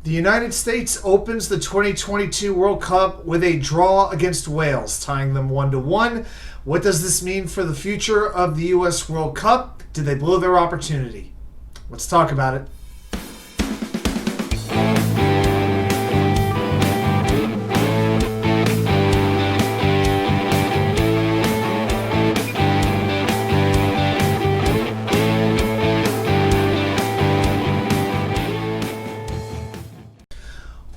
The United States opens the 2022 World Cup with a draw against Wales, tying them 1-1. What does this mean for the future of the U.S. World Cup? Did they blow their opportunity? Let's talk about it.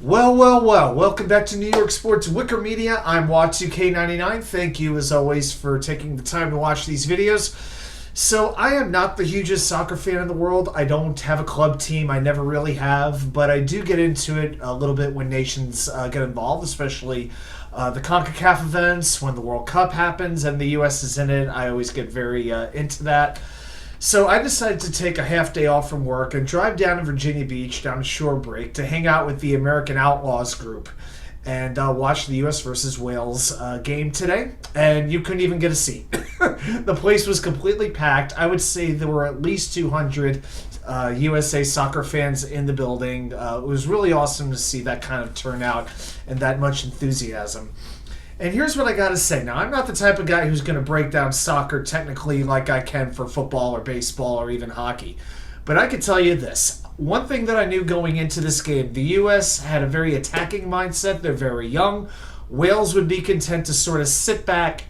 Well. Welcome back to New York Sports WickerMedia. I'm WatchUK99. Thank you, as always, for taking the time to watch these videos. So, I am not the hugest soccer fan in the world. I don't have a club team. I never really have. But I do get into it a little bit when nations get involved, especially the CONCACAF events, when the World Cup happens and the U.S. is in it. I always get very into that. So I decided to take a half day off from work and drive down to Virginia Beach, down to Shore Break, to hang out with the American Outlaws group and watch the U.S. versus Wales game today. And you couldn't even get a seat. The place was completely packed. I would say there were at least 200 USA soccer fans in the building. It was really awesome to see that kind of turnout and that much enthusiasm. And here's what I got to say. Now, I'm not the type of guy who's going to break down soccer technically like I can for football or baseball or even hockey. But I can tell you this. One thing that I knew going into this game, the U.S. had a very attacking mindset. They're very young. Wales would be content to sort of sit back,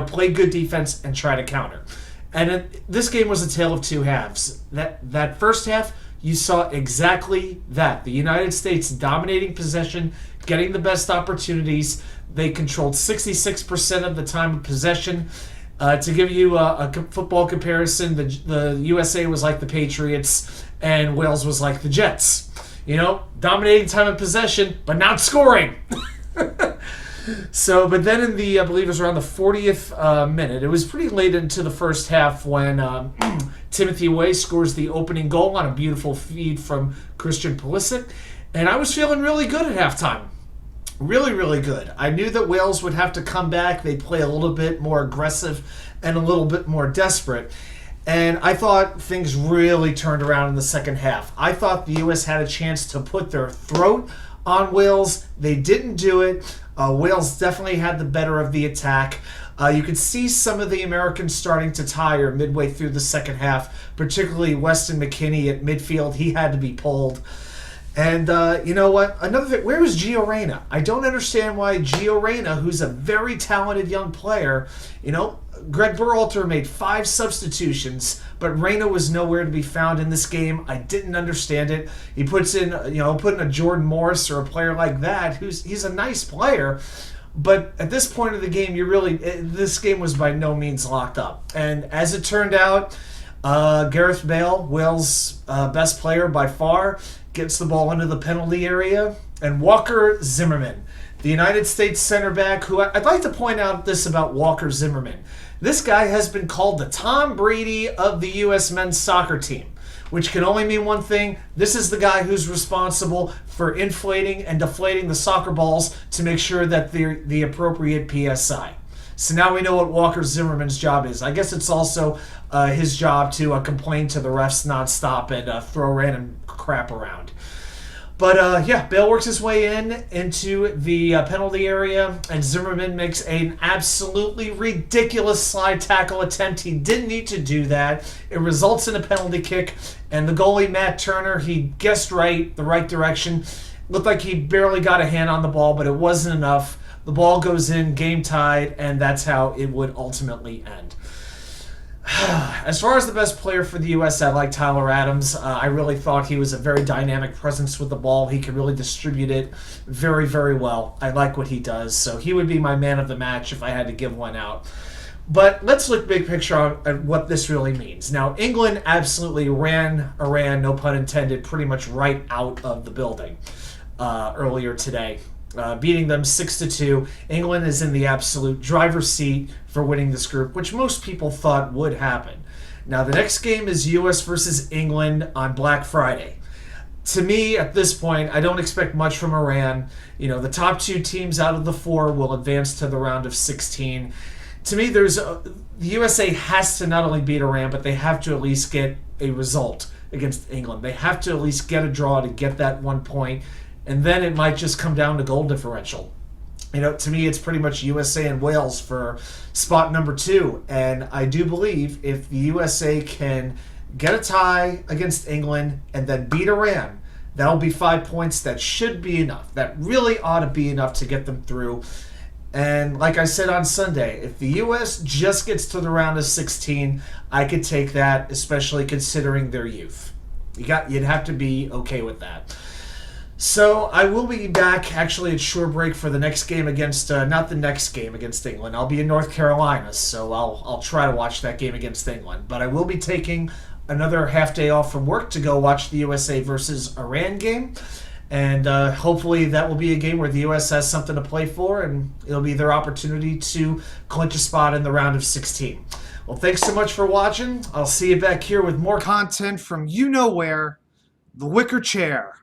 play good defense and try to counter. And this game was a tale of two halves. That first half, you saw exactly that. The United States dominating possession, getting the best opportunities. They controlled 66% of the time of possession. To give you a football comparison, the USA was like the Patriots and Wales was like the Jets. Dominating time of possession, but not scoring. But then in the, I believe it was around the 40th minute, it was pretty late into the first half when timothyweah scores the opening goal on a beautiful feed from Christian Pulisic. And I was feeling really good at halftime. Really, really good. I knew that Wales would have to come back. They'd play a little bit more aggressive and a little bit more desperate. And I thought things really turned around in the second half. I thought the U.S. had a chance to put their throat on Wales. They didn't do it. Wales definitely had the better of the attack. You could see some of the Americans starting to tire midway through the second half, particularly Weston McKennie at midfield. He had to be pulled. And you know what? Another thing, where was Gio Reyna? I don't understand why Gio Reyna, who's a very talented young player, Greg Berhalter made 5 substitutions, but Reyna was nowhere to be found in this game. I didn't understand it. He puts in, put in a Jordan Morris or a player like that, he's a nice player, but at this point of the game, this game was by no means locked up. And as it turned out, Gareth Bale, Wales' best player by far, gets the ball into the penalty area, and Walkerzimmerman, the United States center back, who I'd like to point out this about Walkerzimmerman. This guy has been called the Tom Brady of the U.S. men's soccer team, which can only mean one thing. This is the guy who's responsible for inflating and deflating the soccer balls to make sure that they're the appropriate PSI. So now we know what Walkerzimmerman's job is. I guess it's also his job to complain to the refs nonstop and throw random crap around. But Bale works his way into the penalty area, and Zimmerman makes an absolutely ridiculous slide tackle attempt. He didn't need to do that. It results in a penalty kick, and the goalie, Matt Turner, he guessed the right direction. Looked like he barely got a hand on the ball, but it wasn't enough. The ball goes in, game tied, and that's how it would ultimately end. As far as the best player for the U.S., I like Tyler Adams. I really thought he was a very dynamic presence with the ball. He could really distribute it very, very well. I like what he does, so he would be my man of the match if I had to give one out. But let's look big picture at what this really means. Now, England absolutely ran, no pun intended, pretty much right out of the building earlier today. Beating them 6-2. England is in the absolute driver's seat for winning this group, which most people thought would happen. Now, the next game is U.S. versus England on Black Friday. To me, at this point, I don't expect much from Iran. The top 2 teams out of the 4 will advance to the round of 16. To me, the USA has to not only beat Iran, but they have to at least get a result against England. They have to at least get a draw to get that 1 point, and then it might just come down to goal differential. To me, it's pretty much USA and Wales for spot number 2. And I do believe if the USA can get a tie against England and then beat Iran, that'll be 5 points. That should be enough. That really ought to be enough to get them through. And like I said on Sunday, if the U.S. just gets to the round of 16, I could take that, especially considering their youth. You'd have to be okay with that. So I will be back actually at shore break for the next game against, not the next game against England. I'll be in North Carolina, so I'll try to watch that game against England. But I will be taking another half day off from work to go watch the USA versus Iran game. And hopefully that will be a game where the U.S. has something to play for, and it'll be their opportunity to clinch a spot in the round of 16. Well, thanks so much for watching. I'll see you back here with more content from you know where, the Wicker Chair.